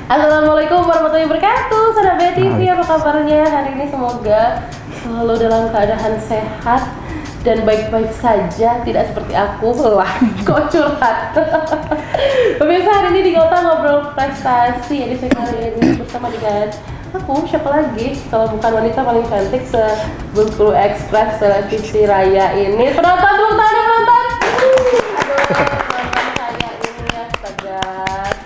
Assalamualaikum warahmatullahi wabarakatuh. Sahabat BTV, apa kabarnya? Hari ini semoga selalu dalam keadaan sehat dan baik-baik saja, tidak seperti aku. Wah, kok curhat. Pemirsa, hari ini di Kota Ngobrol Prestasi edisi kali ini bersama dengan aku, siapa lagi kalau bukan wanita paling cantik se-Bengkulu Express televisi raya ini. Penonton, tepuk tangan penonton. Aduh, saya ini astaga,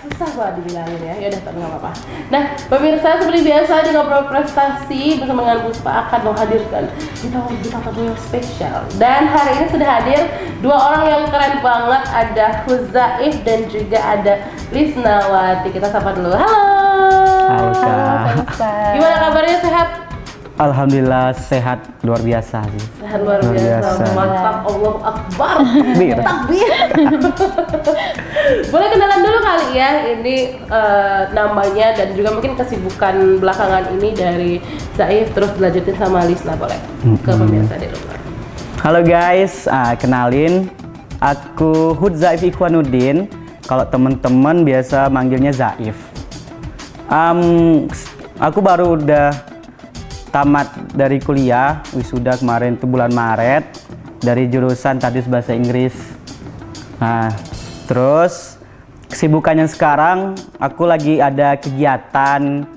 susah banget dibilangin ya. Yaudah, tapi nggak apa-apa. Nah, pemirsa, seperti biasa di Ngobrol Prestasi bersama dengan Puspa akan menghadirkan bintang tamu yang spesial. Dan hari ini sudah hadir dua orang yang keren banget, ada Huzaif dan juga ada Lisnawati. Kita sapa dulu. Halo. Halo Kak. Gimana kabarnya, sehat? Alhamdulillah sehat, luar biasa sih. Sehat luar biasa. Mantap, Allahu Akbar. Takbir. Takbir. Boleh kenalan dulu kali ya, ini namanya dan juga mungkin kesibukan belakangan ini dari Zaif, terus dilanjutin sama Lisna, boleh ke pemirsa di rumah. Halo guys, kenalin, aku Huzaif Ikhwanuddin. Kalau teman-teman biasa manggilnya Zaif. Aku baru udah tamat dari kuliah, wisuda kemarin itu bulan Maret dari jurusan Tadus Bahasa Inggris. Nah, terus kesibukannya sekarang aku lagi ada kegiatan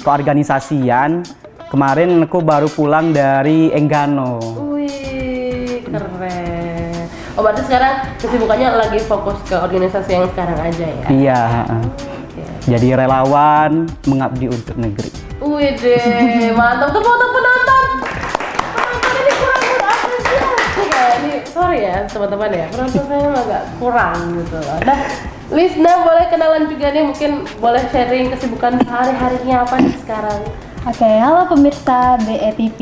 keorganisasian. Kemarin aku baru pulang dari Enggano. Wih, keren. Oh, berarti sekarang kesibukannya lagi fokus ke organisasi yang sekarang aja ya? Iya. Jadi relawan mengabdi untuk negeri. Wih deh, mantap. Tepuk penonton. Penonton ini kurang apresiasi ya. Ini sorry ya teman-teman ya, penonton saya agak kurang gitu loh. Nah, Lisna boleh kenalan juga nih, mungkin boleh sharing kesibukan sehari-harinya apa nih sekarang? Oke, halo pemirsa BETV.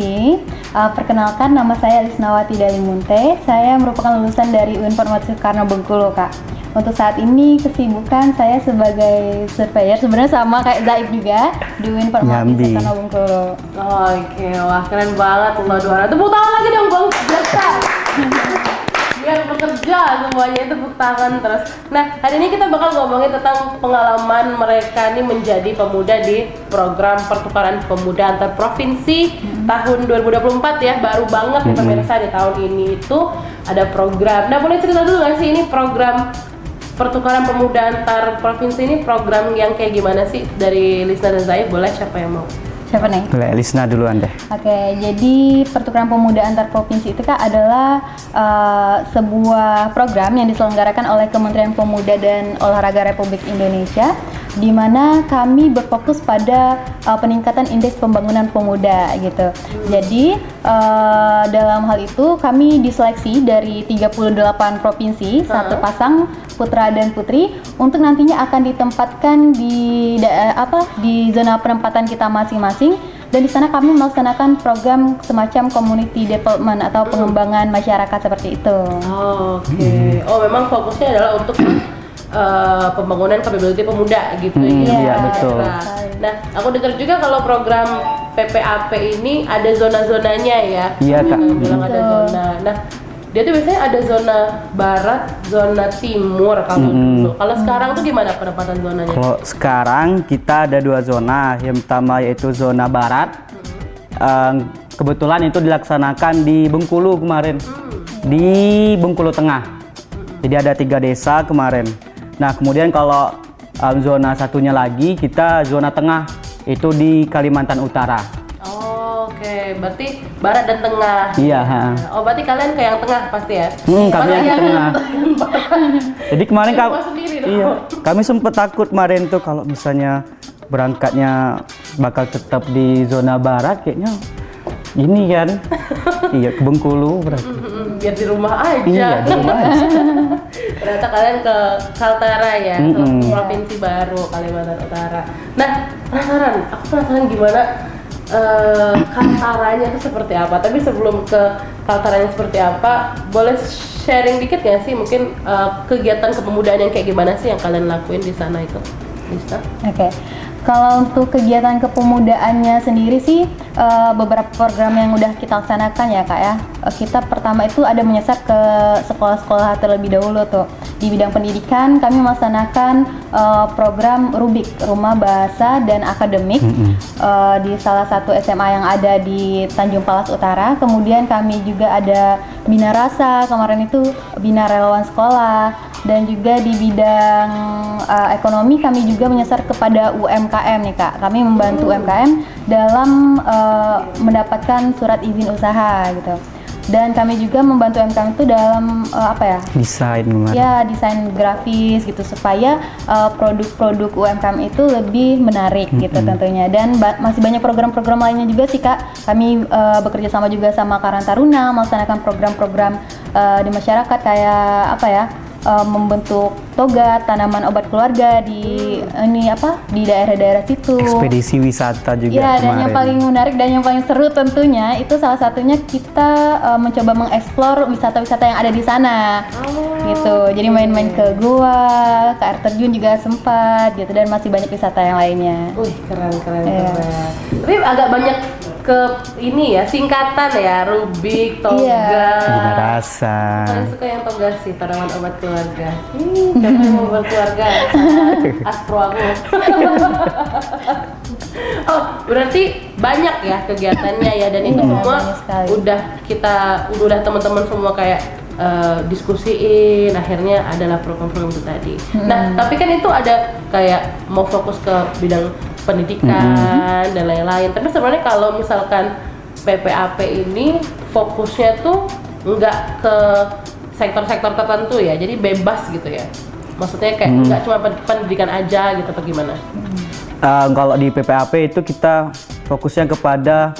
Perkenalkan, nama saya Lisnawati Dalimunte. Saya merupakan lulusan dari UIN Farmasi Soekarno Bengkulu, Kak. Untuk saat ini kesibukan saya sebagai surveyor, sebenarnya sama kayak Zaif juga di UIN Farmasi Soekarno Bengkulu. Oke, wah keren banget loh, dua orang. Tepuk tangan lagi dong Bang, biasa. Biar bekerja semuanya, tepuk tangan terus. Nah, hari ini kita bakal ngomongin tentang pengalaman mereka nih menjadi pemuda di program pertukaran pemuda antar provinsi tahun 2024 ya, baru banget nih pemirsa di tahun ini itu ada program. Nah, boleh cerita dulu nggak sih ini program pertukaran pemuda antar provinsi ini program yang kayak gimana sih dari Lisna dan Zaif? Boleh, siapa yang mau? Siapa nih? Boleh, Lisna duluan deh. Oke, jadi pertukaran pemuda antar provinsi itu Kak adalah sebuah program yang diselenggarakan oleh Kementerian Pemuda dan Olahraga Republik Indonesia, di mana kami berfokus pada peningkatan indeks pembangunan pemuda gitu. Jadi dalam hal itu kami diseleksi dari 38 provinsi, satu pasang putra dan putri untuk nantinya akan ditempatkan di zona penempatan kita masing-masing, dan di sana kami melaksanakan program semacam community development atau pengembangan masyarakat seperti itu. Oke. Oh, memang fokusnya adalah untuk pembangunan capability pemuda gitu ya. Iya, betul. Nah, aku dengar juga kalau program PPAP ini ada zona-zonanya ya. Iya, Kak. Bilang ada zona. Nah, dia tuh biasanya ada zona barat, zona timur kalau dulu. Kalau sekarang tuh gimana penempatan zonanya? Kalau sekarang kita ada dua zona. Yang pertama yaitu zona barat. Kebetulan itu dilaksanakan di Bengkulu kemarin, di Bengkulu Tengah. Jadi ada 3 desa kemarin. Nah, kemudian kalau zona satunya lagi kita zona tengah, itu di Kalimantan Utara. Oke, berarti barat dan tengah. Iya. Oh, berarti kalian ke yang tengah pasti ya? Kami yang tengah. Jadi kemarin kami sempat takut kemarin tuh kalau misalnya berangkatnya bakal tetap di zona barat, kayaknya ini kan. Iya, ke Bengkulu berarti. Biar di rumah aja. Iya, di rumah aja. Ternyata kalian ke Kaltara ya, ke provinsi baru Kalimantan Utara. Nah, aku penasaran gimana Kaltaranya itu seperti apa. Tapi sebelum ke Kaltaranya seperti apa, boleh sharing dikit nggak sih mungkin kegiatan kepemudaan yang kayak gimana sih yang kalian lakuin di sana itu, Lista? Oke. Kalau untuk kegiatan kepemudaannya sendiri sih beberapa program yang udah kita laksanakan ya Kak ya. Kita pertama itu ada menyasar ke sekolah-sekolah terlebih dahulu tuh. di bidang pendidikan kami melaksanakan program Rubik, Rumah Bahasa dan Akademik di salah satu SMA yang ada di Tanjung Palas Utara. Kemudian kami juga ada Bina Rasa, kemarin itu Bina Relawan Sekolah, dan juga di bidang ekonomi kami juga menyasar kepada UMKM nih Kak. Kami membantu UMKM dalam mendapatkan surat izin usaha gitu. Dan kami juga membantu UMKM itu dalam Desain kemarin. ya desain grafis gitu supaya produk-produk UMKM itu lebih menarik gitu tentunya. Dan masih banyak program-program lainnya juga sih Kak. Kami bekerja sama juga sama Karang Taruna melaksanakan program-program di masyarakat kayak membentuk toga tanaman obat keluarga di di daerah-daerah situ. Ekspedisi wisata juga Ya, dan kemarin. yang paling menarik dan yang paling seru tentunya itu salah satunya kita mencoba mengeksplor wisata-wisata yang ada di sana. Gitu. Jadi main-main ke gua, ke air terjun juga sempat gitu, dan masih banyak wisata yang lainnya. Wih, keren. Iya. Tapi agak banyak ke ini ya, singkatan ya, Rubik, toga. Iya. Bina Rasa. Paling suka yang toga sih, tanaman obat keluarga. Karena mau berkeluarga, aspro aku. Oh, berarti banyak ya kegiatannya ya, dan itu Iya, semua banyak sekali. udah teman-teman semua kayak diskusiin, akhirnya adalah program-program itu tadi. Nah, tapi kan itu ada kayak mau fokus ke bidang pendidikan dan lain-lain. Tapi sebenarnya kalau misalkan PPAP ini fokusnya tuh nggak ke sektor-sektor tertentu ya, jadi bebas gitu ya. Maksudnya kayak nggak cuma pendidikan aja gitu, atau gimana? Kalau di PPAP itu kita fokusnya kepada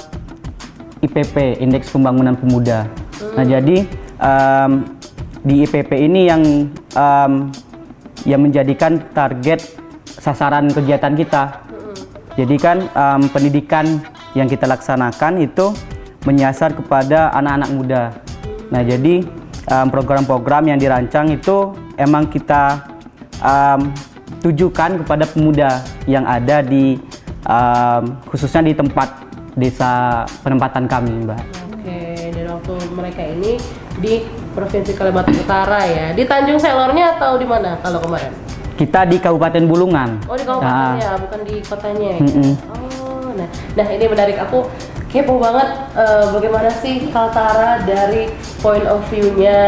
IPP, Indeks Pembangunan Pemuda. Nah, jadi di IPP ini yang menjadikan target sasaran kegiatan kita. Jadi kan pendidikan yang kita laksanakan itu menyasar kepada anak-anak muda. Nah, jadi program-program yang dirancang itu emang kita tujukan kepada pemuda yang ada di khususnya di tempat desa penempatan kami, Mbak. Oke, dan waktu mereka ini di Provinsi Kalimantan Utara ya, di Tanjung Selornya atau di mana kalau kemarin? Kita di Kabupaten Bulungan. Oh, di kabupatennya, bukan di kotanya ya? Oh, nah ini menarik, aku kepo banget bagaimana sih Kaltara dari point of view-nya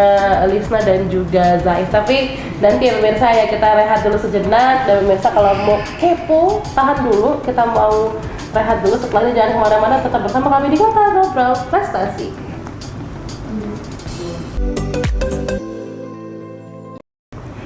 Lisna dan juga Zaif. Tapi nanti ya pemirsa ya, kita rehat dulu sejenak, dan pemirsa kalau mau kepo tahan dulu, kita mau rehat dulu, setelahnya jangan kemana-mana, tetap bersama kami di Kota Ngobrol Prestasi.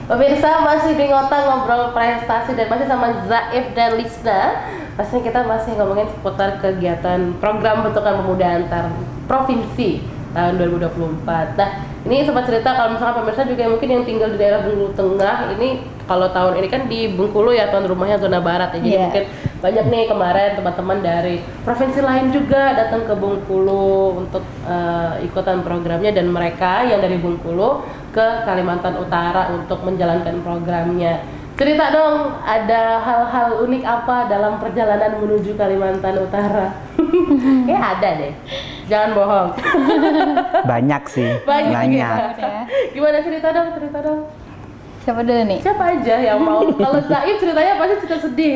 Pemirsa masih di Ngota Ngobrol Prestasi dan masih sama Zaif dan Lisna. Pastinya kita masih ngomongin seputar kegiatan program bentukan pemuda antar provinsi tahun 2024. Nah, ini sempat cerita kalau misalkan pemirsa juga mungkin yang tinggal di daerah Bengkulu Tengah, ini kalau tahun ini kan di Bengkulu ya, tuan rumahnya zona barat ya. Jadi mungkin banyak nih kemarin teman-teman dari provinsi lain juga datang ke Bengkulu untuk ikutan programnya, dan mereka yang dari Bengkulu ke Kalimantan Utara untuk menjalankan programnya. Cerita dong, ada hal-hal unik apa dalam perjalanan menuju Kalimantan Utara? Kayak ada deh, jangan bohong. Banyak sih. Banyak. ya. Gimana, cerita dong? Siapa dulu nih? Siapa aja yang mau? Kalau Zaif ceritanya pasti cerita sedih.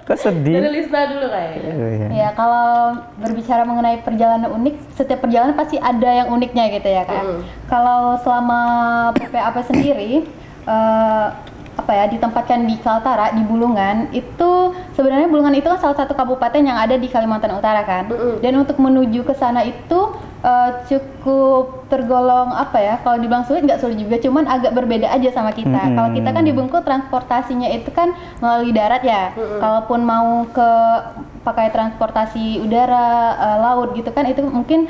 Kok sedih? Dari Lisna dulu kayaknya. Ya, kalau berbicara mengenai perjalanan unik, setiap perjalanan pasti ada yang uniknya gitu ya Kak. Kalau selama PPAP sendiri, ditempatkan di Kaltara, di Bulungan, itu sebenarnya Bulungan itu kan salah satu kabupaten yang ada di Kalimantan Utara kan. Dan untuk menuju ke sana itu cukup tergolong kalau dibilang sulit, nggak sulit juga, cuman agak berbeda aja sama kita. Kalau kita kan di Bengkulu transportasinya itu kan melalui darat ya. Kalaupun mau pakai transportasi udara, laut gitu kan, itu mungkin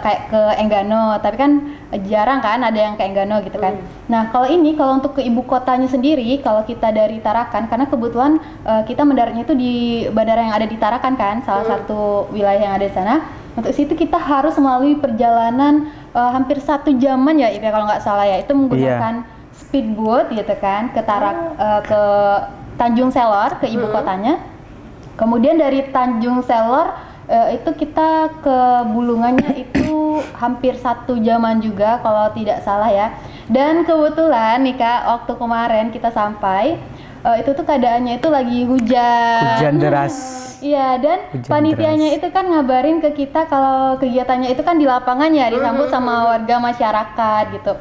kayak ke Enggano, tapi kan jarang kan ada yang ke Enggano gitu kan. Nah, kalau untuk ke ibu kotanya sendiri, kalau kita dari Tarakan, karena kebetulan kita mendaratnya itu di bandara yang ada di Tarakan kan, salah satu wilayah yang ada di sana. Untuk situ kita harus melalui perjalanan hampir 1 jaman ya, kalau nggak salah ya, itu menggunakan speedboat gitu kan ke ke Tanjung Selor, ke ibu kotanya. Kemudian dari Tanjung Selor itu kita ke Bulungannya itu hampir 1 jaman juga kalau tidak salah ya. Dan kebetulan nih Kak, waktu kemarin kita sampai itu tuh keadaannya itu lagi hujan. Hujan deras. Iya, dan Hujan panitianya deras. itu kan ngabarin ke kita kalau kegiatannya itu kan di lapangan ya, disambut sama warga masyarakat gitu.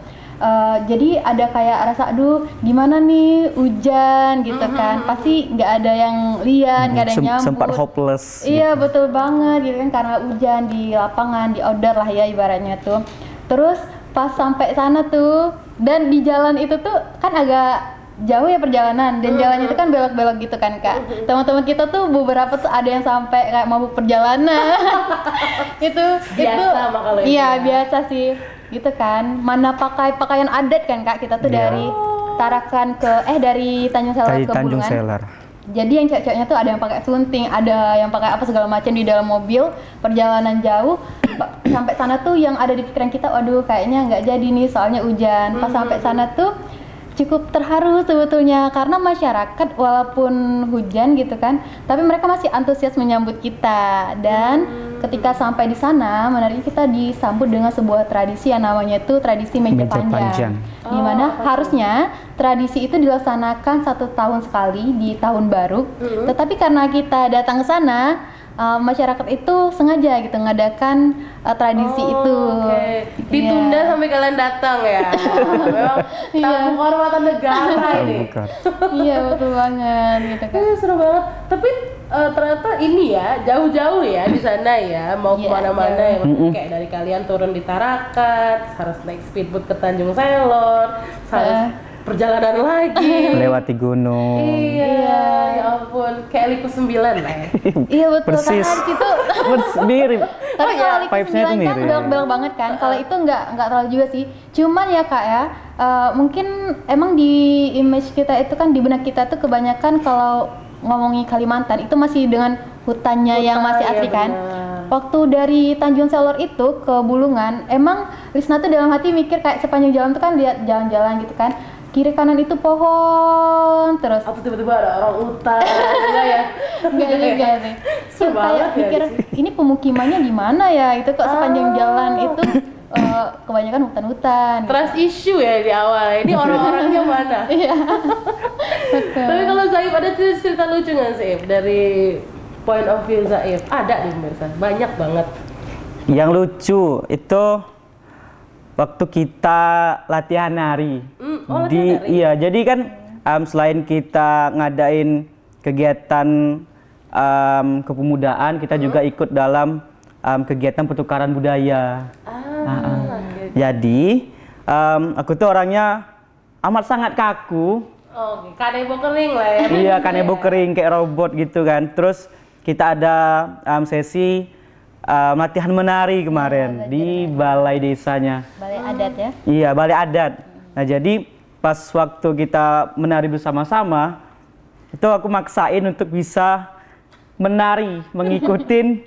Jadi ada kayak rasa, aduh gimana nih hujan gitu kan, pasti nggak ada yang lihat, nggak ada yang nyambut. Sempat hopeless. Iya betul banget gitu kan, karena hujan di lapangan, di outdoor lah ya ibaratnya tuh. Terus pas sampai sana tuh, dan di jalan itu tuh kan agak jauh ya perjalanan, dan jalannya itu kan belok-belok gitu kan Kak. Teman-teman kita tuh beberapa tuh ada yang sampai kayak mabuk perjalanan. itu Biasa mah kalau itu iya ya. biasa sih gitu kan. Mana pakai pakaian adat kan Kak, kita tuh dari Tarakan ke dari Tanjung Selar Dari ke Tanjung Bulungan. Selar. Jadi yang cewek-ceweknya tuh ada yang pakai sunting, ada yang pakai apa segala macam di dalam mobil, perjalanan jauh. Sampai sana tuh yang ada di pikiran kita, waduh kayaknya nggak jadi nih soalnya hujan. Pas sampai sana tuh cukup terharu sebetulnya, karena masyarakat walaupun hujan gitu kan, tapi mereka masih antusias menyambut kita. Dan ketika sampai di sana, menariknya kita disambut dengan sebuah tradisi yang namanya itu tradisi meja Meja panjang. panjang. Di mana harusnya tradisi itu dilaksanakan 1 tahun sekali di tahun baru. Tetapi karena kita datang ke sana, masyarakat itu sengaja gitu ngadakan tradisi itu. Oke. Ditunda Iya. sampai kalian datang ya. Memang tamu kehormatan negara ini. Bukan. Iya betul banget gitu kan. Seru banget. Tapi ternyata ini ya jauh-jauh ya di sana ya, mau Iya, kemana-mana ya. jauh. Kayak dari kalian turun di Tarakan, harus naik speedboat ke Tanjung Selor, harus perjalanan lagi. Melewati gunung. Iya, ya ampun, kayak Liku 9 lah ya. Iya betul kan Persis. harus itu. Mirip. Tapi kalau Liku vibes-nya 9 tuh kan mirip. belok-belok banget kan. Kalau itu nggak terlalu juga sih. Cuman ya Kak ya, mungkin emang di image kita itu kan, di benak kita tuh kebanyakan kalau ngomongin Kalimantan itu masih dengan hutannya yang masih Hutan, asli iya kan. benar. Waktu dari Tanjung Selor itu ke Bulungan, emang Risna tuh dalam hati mikir kayak sepanjang jalan tuh kan lihat jalan-jalan gitu kan. Kiri kanan itu pohon terus. Atau tiba-tiba ada orang hutan, enggak ya? Enggak juga sih. Seru Kayak banget ya mikir sih. ini pemukimannya di mana ya? Itu kok sepanjang jalan itu kebanyakan hutan-hutan. gitu. Trust issue ya di awal. Ini orang-orangnya mana? Iya. Betul. Tapi kalau Zaib ada cerita lucu nggak Zaib dari point of view Zaib? Ada nih pemirsa, banyak banget. Yang lucu itu waktu kita latihan nari. Latihan nari? Iya, jadi kan selain kita ngadain kegiatan kepemudaan, kita juga ikut dalam kegiatan pertukaran budaya. Oke. Jadi aku tuh orangnya amat sangat kaku. Oke, kanebo kering lah ya. Iya, kanebo kering kayak robot gitu kan. Terus kita ada sesi latihan menari kemarin di balai desanya. Balai adat ya. Iya, balai adat. Nah, jadi pas waktu kita menari bersama-sama, itu aku maksain untuk bisa menari, mengikutin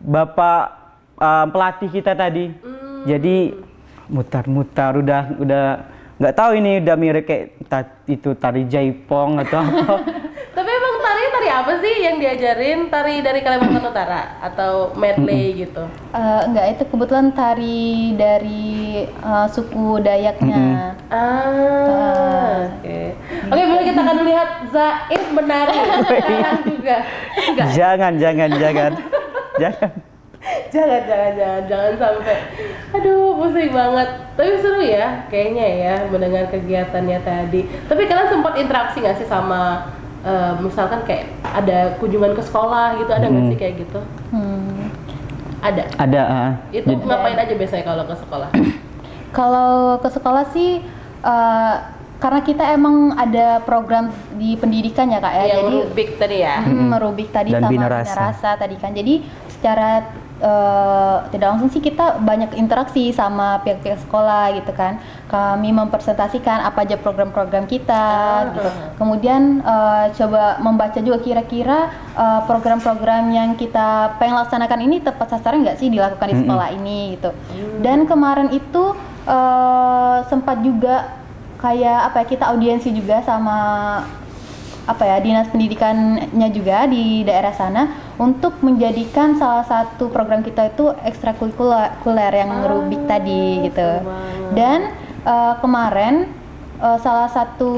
bapak pelatih kita tadi. Jadi mutar-mutar udah nggak tahu ini udah mirip kayak itu tari jaipong atau apa. Tapi emang tari apa sih yang diajarin? Tari dari Kalimantan Utara atau medley gitu? Enggak, itu kebetulan tari dari suku Dayaknya. Oke. Oke, boleh kita akan lihat Zaib menari sekarang juga. Enggak. Jangan. Jangan sampai. Aduh, pusing banget. Tapi seru ya, kayaknya ya mendengar kegiatannya tadi. Tapi kalian sempat interaksi nggak sih sama, misalkan kayak ada kunjungan ke sekolah gitu, ada nggak sih kayak gitu? Ada. Ada. Itu ngapain aja biasanya kalau ke sekolah? Kalau ke sekolah sih karena kita emang ada program di pendidikan ya Kak ya. Yang Jadi Rubik tadi ya. merubik tadi Dan sama Bina Bina Rasa. Rasa tadi kan. Jadi secara tidak langsung sih kita banyak interaksi sama pihak-pihak sekolah gitu kan. Kami mempresentasikan apa aja program-program kita gitu. Kemudian coba membaca juga kira-kira program-program yang kita pengen laksanakan ini tepat sasaran nggak sih dilakukan di sekolah ini gitu. Dan kemarin itu sempat juga kayak apa ya, kita audiensi juga sama apa ya, dinas pendidikannya juga di daerah sana untuk menjadikan salah satu program kita itu ekstrakurikuler yang Rubik tadi gitu. Dan kemarin salah satu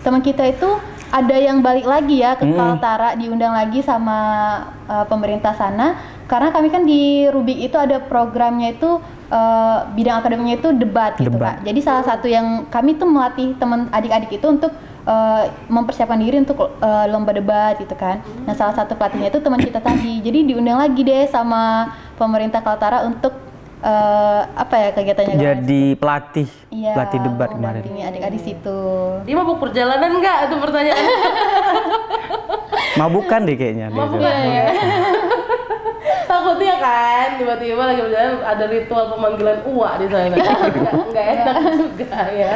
teman kita itu ada yang balik lagi ya ke Kaltara, diundang lagi sama pemerintah sana, karena kami kan di Rubik itu ada programnya itu bidang akademiknya itu debat gitu Kak. Jadi salah satu yang kami tuh melatih teman adik-adik itu untuk mempersiapkan diri untuk lomba debat gitu kan. Nah salah satu pelatihnya itu teman kita tadi, jadi diundang lagi deh sama pemerintah Kaltara untuk kegiatannya jadi pelatih debat kemarin. Adik-adik situ. Dia mabuk perjalanan nggak? Itu pertanyaan. Mabukan deh kayaknya. Mabukan ya. Takutnya kan tiba-tiba lagi berjalan ada ritual pemanggilan uak di sana. Nggak enak juga ya.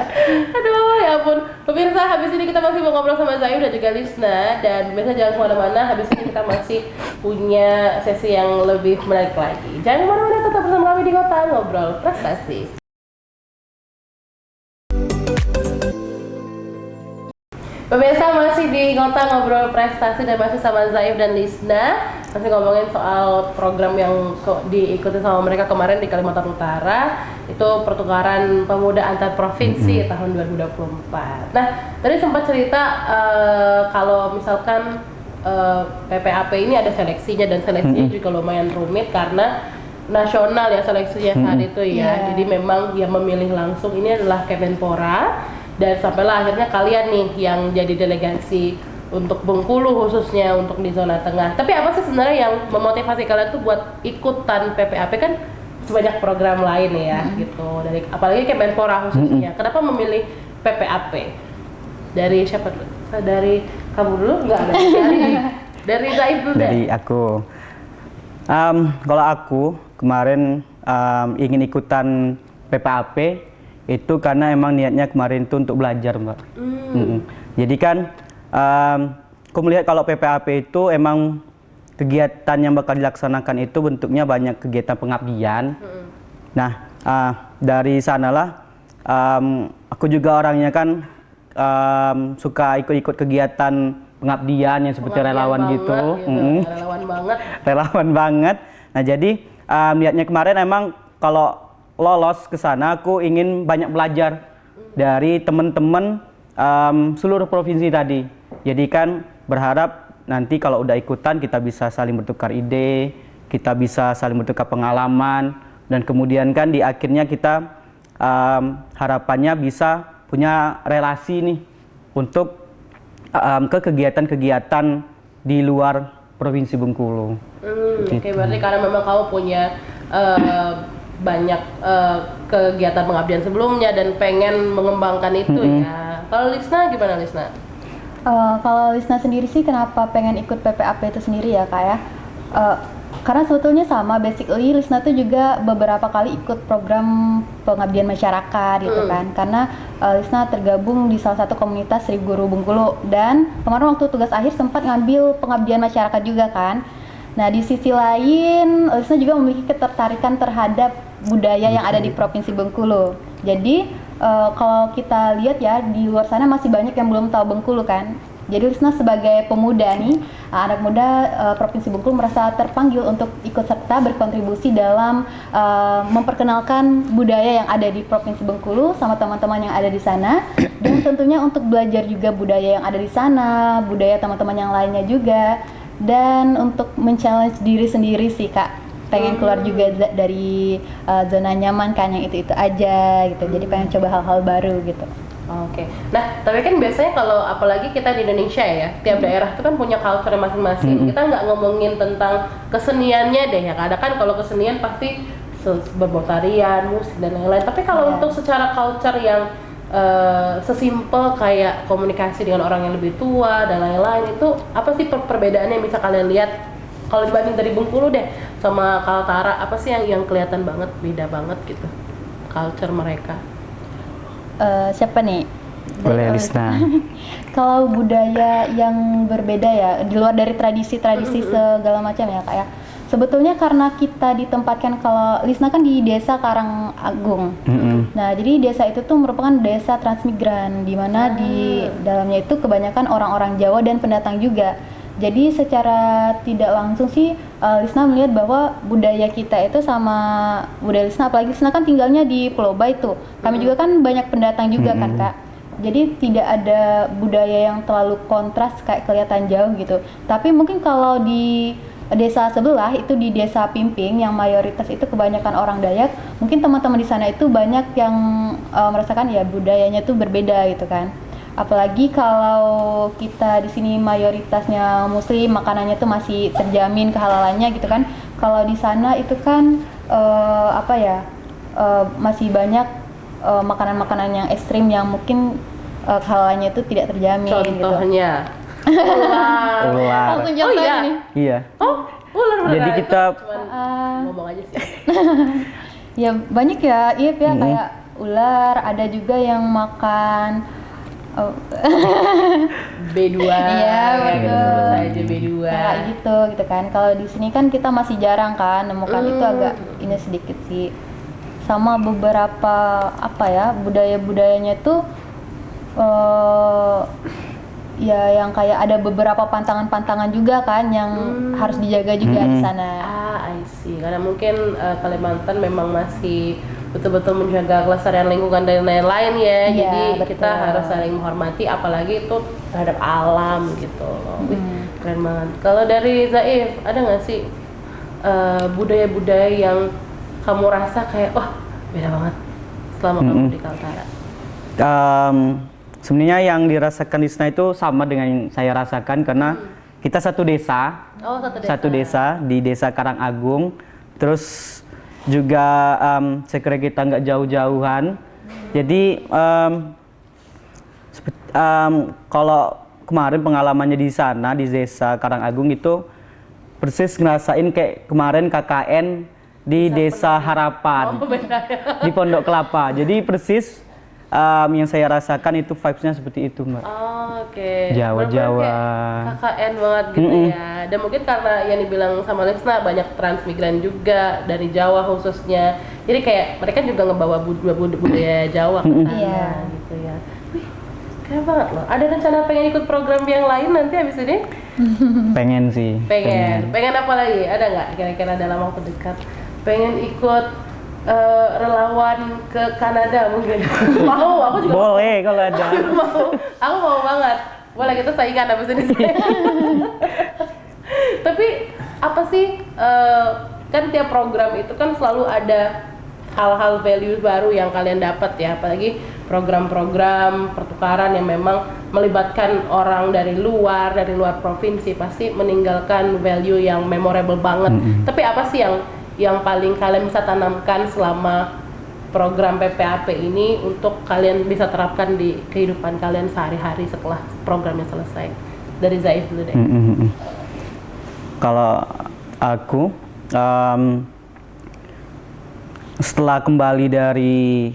Aduh ya ampun. Pemirsa, habis ini kita masih mau ngobrol sama Zaim dan juga Lisna, dan pemirsa jangan kemana-mana. Habis ini kita masih punya sesi yang lebih menarik lagi. Jangan kemana-mana, tetap bersama kami di Kota Ngobrol Prestasi. Pemirsa, masih di Kota Ngobrol Prestasi dan masih sama Zaim dan Lisna, masih ngomongin soal program yang diikuti sama mereka kemarin di Kalimantan Utara, itu pertukaran pemuda antar provinsi tahun 2024. Nah, tadi sempat cerita kalau misalkan PPAP ini ada seleksinya, dan seleksinya juga lumayan rumit karena nasional ya seleksinya saat itu ya. Jadi memang yang memilih langsung ini adalah Kemenpora. Dan sampailah akhirnya kalian nih yang jadi delegasi untuk Bengkulu, khususnya untuk di zona tengah. Tapi apa sih sebenarnya yang memotivasi kalian tuh buat ikutan PPAP? Kan sebanyak program lain ya gitu. Dari apalagi Kemenpora khususnya. Kenapa memilih PPAP? Dari siapa dulu? Dari kamu dulu? Enggak ada. Dari Zaim dulu deh. Dari aku. Kalau aku kemarin ingin ikutan PPAP itu karena emang niatnya kemarin itu untuk belajar, Mbak. Jadi kan aku melihat kalau PPAP itu emang kegiatan yang bakal dilaksanakan itu bentuknya banyak kegiatan pengabdian. Nah, dari sanalah aku juga orangnya kan suka ikut-ikut kegiatan pengabdian yang seperti relawan gitu. Relawan banget. Relawan banget. Nah, jadi niatnya kemarin emang kalau lolos ke sana aku ingin banyak belajar dari teman-teman seluruh provinsi tadi. Jadi kan berharap nanti kalau udah ikutan kita bisa saling bertukar ide, kita bisa saling bertukar pengalaman, dan kemudian kan di akhirnya kita harapannya bisa punya relasi nih untuk ke kegiatan-kegiatan di luar Provinsi Bengkulu. Oke, berarti karena memang kamu punya banyak kegiatan pengabdian sebelumnya dan pengen mengembangkan itu ya. Kalau Lisna gimana, Lisna? Kalau Lisna sendiri sih kenapa pengen ikut PPAP itu sendiri ya Kak ya? Karena sebetulnya sama, basically Lisna tuh juga beberapa kali ikut program pengabdian masyarakat gitu kan. Karena Lisna tergabung di salah satu komunitas Seribu Guru Bengkulu, dan kemarin waktu tugas akhir sempat ngambil pengabdian masyarakat juga kan. Nah di sisi lain Lisna juga memiliki ketertarikan terhadap budaya yang ada di Provinsi Bengkulu. Jadi kalau kita lihat ya di luar sana masih banyak yang belum tahu Bengkulu kan. Jadi Lisna sebagai pemuda nih, anak muda Provinsi Bengkulu merasa terpanggil untuk ikut serta berkontribusi dalam memperkenalkan budaya yang ada di Provinsi Bengkulu sama teman-teman yang ada di sana, dan tentunya untuk belajar juga budaya yang ada di sana, budaya teman-teman yang lainnya juga, dan untuk men-challenge diri sendiri sih Kak. Pengen keluar juga dari zona nyaman kan yang itu-itu aja gitu. Jadi pengen coba hal-hal baru gitu. Oke. Nah, tapi kan biasanya kalau apalagi kita di Indonesia ya, tiap daerah itu kan punya culture masing-masing. Kita nggak ngomongin tentang keseniannya deh ya. Kadang kan kalau kesenian pasti berbau tarian, musik dan lain-lain. Tapi kalau untuk secara culture yang sesimpel kayak komunikasi dengan orang yang lebih tua dan lain-lain, itu apa sih perbedaannya yang bisa kalian lihat? Kalau dibanding dari Bengkulu deh sama Kaltara, apa sih yang kelihatan banget, beda banget gitu culture mereka? Siapa nih? Boleh Lisna. Kalau budaya yang berbeda ya, di luar dari tradisi-tradisi segala macam ya Kak ya. Sebetulnya karena kita ditempatkan, kalau Lisna kan di desa Karangagung. Nah, jadi desa itu tuh merupakan desa transmigran, di mana di dalamnya itu kebanyakan orang-orang Jawa dan pendatang juga. Jadi secara tidak langsung sih Lisna melihat bahwa budaya kita itu sama budaya Lisna, apalagi Lisna kan tinggalnya di Pulau Bay tuh. Kami juga kan banyak pendatang juga kan Kak. Jadi tidak ada budaya yang terlalu kontras kayak kelihatan jauh gitu. Tapi mungkin kalau di desa sebelah itu di desa Pimping yang mayoritas itu kebanyakan orang Dayak, mungkin teman-teman di sana itu banyak yang merasakan ya budayanya tuh berbeda gitu kan. Apalagi kalau kita di sini mayoritasnya Muslim, makanannya tuh masih terjamin kehalalannya gitu kan. Kalau di sana itu kan masih banyak makanan-makanan yang ekstrim yang mungkin kehalalannya itu tidak terjamin. Contohnya Ular. Langsung contoh iya? ini. Iya. Ular beneran. Jadi kita ngomong aja sih. Ya banyak ya, iya ya kayak ular, ada juga yang makan B2. Iya, betul. Sebut saja B2. kayak gitu kan. Kalau di sini kan kita masih jarang kan nemukan itu, agak ini sedikit sih. Sama beberapa budaya-budayanya tuh ya yang kayak ada beberapa pantangan-pantangan juga kan yang harus dijaga juga di sana. I see. Karena mungkin Kalimantan memang masih betul-betul menjaga kelestarian lingkungan dan lain-lain ya. Iya, Jadi betul. kita harus saling menghormati, apalagi itu terhadap alam gitu loh. Wih, keren banget. Kalau dari Zaif, ada nggak sih budaya-budaya yang kamu rasa kayak wah beda banget selama kamu di Kaltara? Sebenarnya yang dirasakan di sana itu sama dengan yang saya rasakan karena kita satu desa. Oh, Satu desa di Desa Karangagung. Terus juga saya kira kita nggak jauh-jauhan. Jadi kalau kemarin pengalamannya di sana di Desa Karangagung itu persis ngerasain kayak kemarin KKN di Desa Harapan di Pondok Kelapa. Jadi persis yang saya rasakan itu vibes-nya seperti itu, Mbak. Oke. Jawa-Jawa. Bener-bener kayak KKN banget gitu ya. Dan mungkin karena yang dibilang sama Lisna banyak transmigran juga dari Jawa khususnya. Jadi kayak mereka juga ngebawa budaya Jawa ke sana Iya. gitu ya. Wih, keren banget loh. Ada rencana pengen ikut program yang lain nanti habis ini? Pengen sih. Pengen apa lagi? Ada nggak kira-kira dalam waktu dekat? Pengen ikut relawan ke Kanada mungkin. Mau, aku juga Boleh kalau ada. aku mau banget. Boleh kita saingan abis ini. Tapi apa sih kan tiap program itu kan selalu ada hal-hal value baru yang kalian dapat ya, apalagi program-program pertukaran yang memang melibatkan orang dari luar provinsi pasti meninggalkan value yang memorable banget. Tapi apa sih yang paling kalian bisa tanamkan selama program PPAP ini untuk kalian bisa terapkan di kehidupan kalian sehari-hari setelah programnya selesai? Dari Zaif dulu deh. Kalau aku setelah kembali dari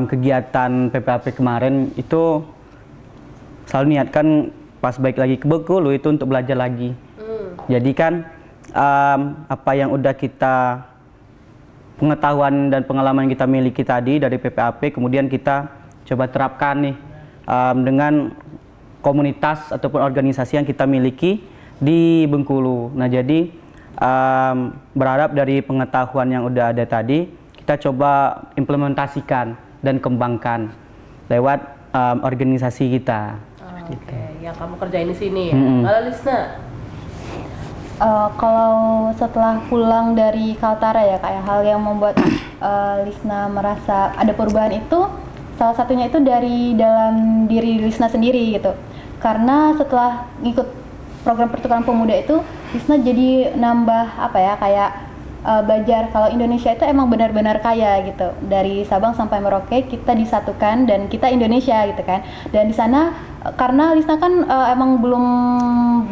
kegiatan PPAP kemarin itu selalu niatkan pas balik lagi ke Bengkulu itu untuk belajar lagi. Jadi kan apa yang udah kita pengetahuan dan pengalaman yang kita miliki tadi dari PPAP kemudian kita coba terapkan nih dengan komunitas ataupun organisasi yang kita miliki di Bengkulu. Nah jadi berharap dari pengetahuan yang udah ada tadi kita coba implementasikan dan kembangkan lewat organisasi kita. Oke, yang kamu kerjain di sini ya. Kalau Lisna? Kalau setelah pulang dari Kaltara ya kayak hal yang membuat Lisna merasa ada perubahan itu salah satunya itu dari dalam diri Lisna sendiri gitu. Karena setelah ngikut program pertukaran pemuda itu Lisna jadi nambah belajar kalau Indonesia itu emang benar-benar kaya gitu. Dari Sabang sampai Merauke kita disatukan dan kita Indonesia gitu kan. Dan di sana karena Lisna kan emang belum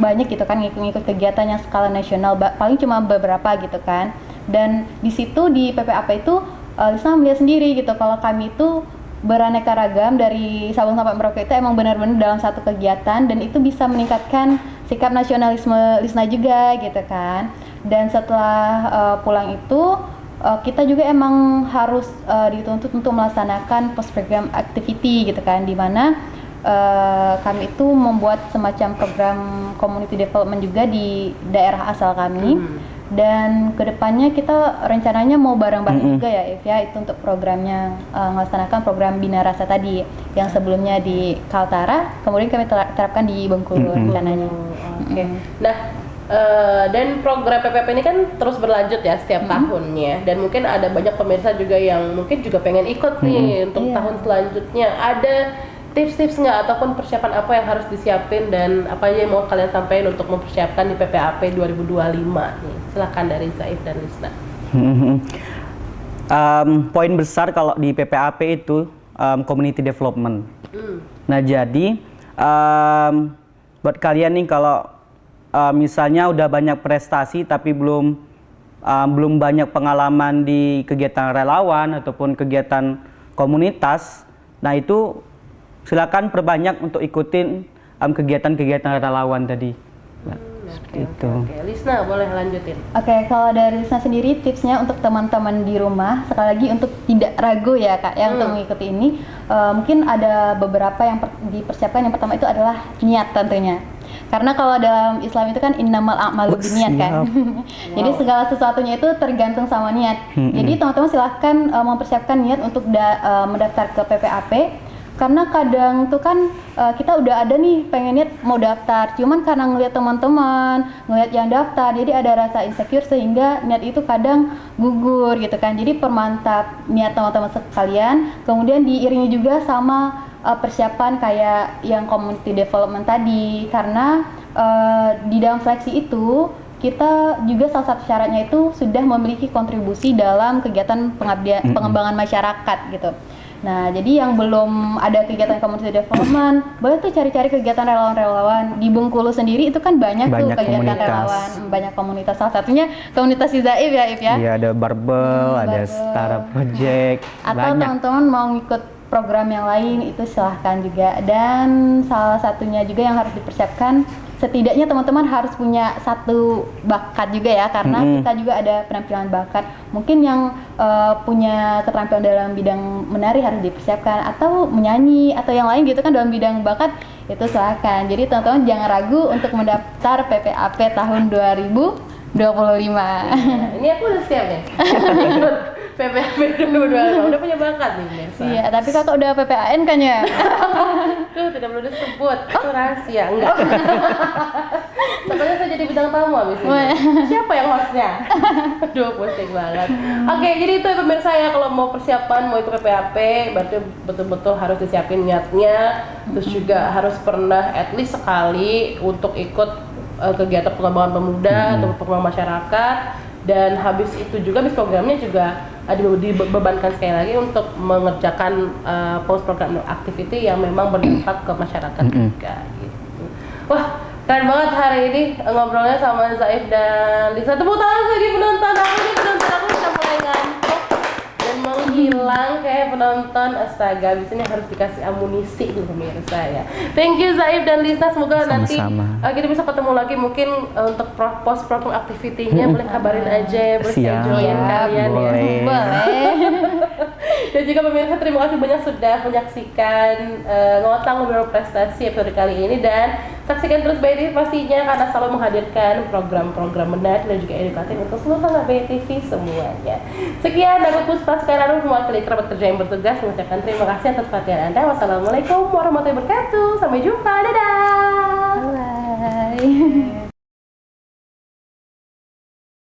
banyak gitu kan ngikut kegiatan yang skala nasional, paling cuma beberapa gitu kan. Dan di situ di PPAP itu Lisna melihat sendiri gitu kalau kami itu beraneka ragam dari Sabang sampai Merauke itu emang benar-benar dalam satu kegiatan dan itu bisa meningkatkan sikap nasionalisme Lisna juga gitu kan. Dan setelah pulang itu kita juga emang harus dituntut untuk melaksanakan post program activity gitu kan, di mana kami itu membuat semacam program community development juga di daerah asal kami. Dan kedepannya kita rencananya mau bareng-bareng juga ya If ya, itu untuk programnya melaksanakan program Bina Rasa tadi yang sebelumnya di Kaltara, kemudian kami terapkan di Bengkulu rencananya. Oke. Nah, dan program PPP ini kan terus berlanjut ya setiap tahunnya, dan mungkin ada banyak pemirsa juga yang mungkin juga pengen ikut nih untuk tahun selanjutnya. Ada tips-tips nggak ataupun persiapan apa yang harus disiapin dan apa aja yang mau kalian sampaikan untuk mempersiapkan di PPAP 2025 nih? Silakan dari Zaif dan Lisna. Poin besar kalau di PPAP itu community development. Nah jadi buat kalian nih kalau misalnya udah banyak prestasi tapi belum banyak pengalaman di kegiatan relawan ataupun kegiatan komunitas, nah itu silakan perbanyak untuk ikutin kegiatan-kegiatan relawan tadi. Nah, seperti itu. Oke. Lisna boleh lanjutin. Oke, kalau dari Lisna sendiri tipsnya untuk teman-teman di rumah, sekali lagi untuk tidak ragu ya Kak ya untuk mengikuti ini, mungkin ada beberapa yang dipersiapkan. Yang pertama itu adalah niat tentunya. Karena kalau dalam Islam itu kan innamal a'malu binniyat kan. Jadi segala sesuatunya itu tergantung sama niat. Jadi teman-teman silahkan mempersiapkan niat untuk mendaftar ke PPAP. Karena kadang tuh kan kita udah ada nih pengen niat mau daftar, cuman karena ngelihat teman-teman, ngelihat yang daftar, jadi ada rasa insecure sehingga niat itu kadang gugur gitu kan. Jadi permantap niat teman-teman sekalian, kemudian diiringi juga sama persiapan kayak yang community development tadi, karena di dalam seleksi itu kita juga salah satu syaratnya itu sudah memiliki kontribusi dalam kegiatan pengembangan masyarakat gitu. Nah, jadi yang belum ada kegiatan community development, boleh tuh cari-cari kegiatan relawan-relawan. Di Bengkulu sendiri itu kan banyak tuh kegiatan komunitas. Relawan, banyak komunitas. Salah satunya komunitas Zaif ya, If ya. Iya, ada Barbel, ada Setara Project, Atau banyak. teman-teman mau ngikut program yang lain itu silahkan juga. Dan salah satunya juga yang harus dipersiapkan, setidaknya teman-teman harus punya satu bakat juga ya, karena kita juga ada penampilan bakat. Mungkin yang punya keterampilan dalam bidang menari harus dipersiapkan, atau menyanyi atau yang lain gitu kan dalam bidang bakat, itu silakan. Jadi teman-teman jangan ragu untuk mendaftar PPAP tahun 2025. Ini aku udah siap nih. Ikut PPAP 2025. Udah punya bakat nih biasa. Iya, tapi kakak udah PPAN kan ya? Tuh tidak perlu disebut, itu rahasia, enggak. Takutnya saya jadi bintang tamu abis ini. Siapa yang hostnya? Aduh, pusing banget. Oke, jadi itu ya pemirsa ya, kalau mau persiapan mau ikut PPAP, berarti betul-betul harus disiapin niatnya. Terus juga harus pernah at least sekali untuk ikut kegiatan pengembangan pemuda atau pengembangan masyarakat. Dan habis itu juga, habis programnya juga dibebankan sekali lagi untuk mengerjakan post program activity yang memang berdampak ke masyarakat juga gitu. Wah, keren banget hari ini ngobrolnya sama Zaif dan Lisa. Tepuk tangan lagi penonton aku sudah mulai ngantuk dan menghilang kayak penonton. Astaga, biasanya harus dikasih amunisi nih pemirsa ya. Thank you Zaif dan Lisa, semoga nanti kita bisa ketemu lagi mungkin untuk post program activity-nya. Boleh kabarin aja, boleh saya join kalian boleh. ya. Boleh. Dan juga pemirsa, terima kasih banyak sudah menyaksikan Ngotang Ngobrol Prestasi episode kali ini, dan saksikan terus BTV pastinya karena selalu menghadirkan program-program menarik dan juga edukatif untuk seluruh pengguna BTV semuanya. Sekian, aku Puspa sekarang mewakili kerabat kerja yang bertugas mengucapkan terima kasih atas perhatian Anda. Wassalamualaikum warahmatullahi wabarakatuh. Sampai jumpa. Dadah.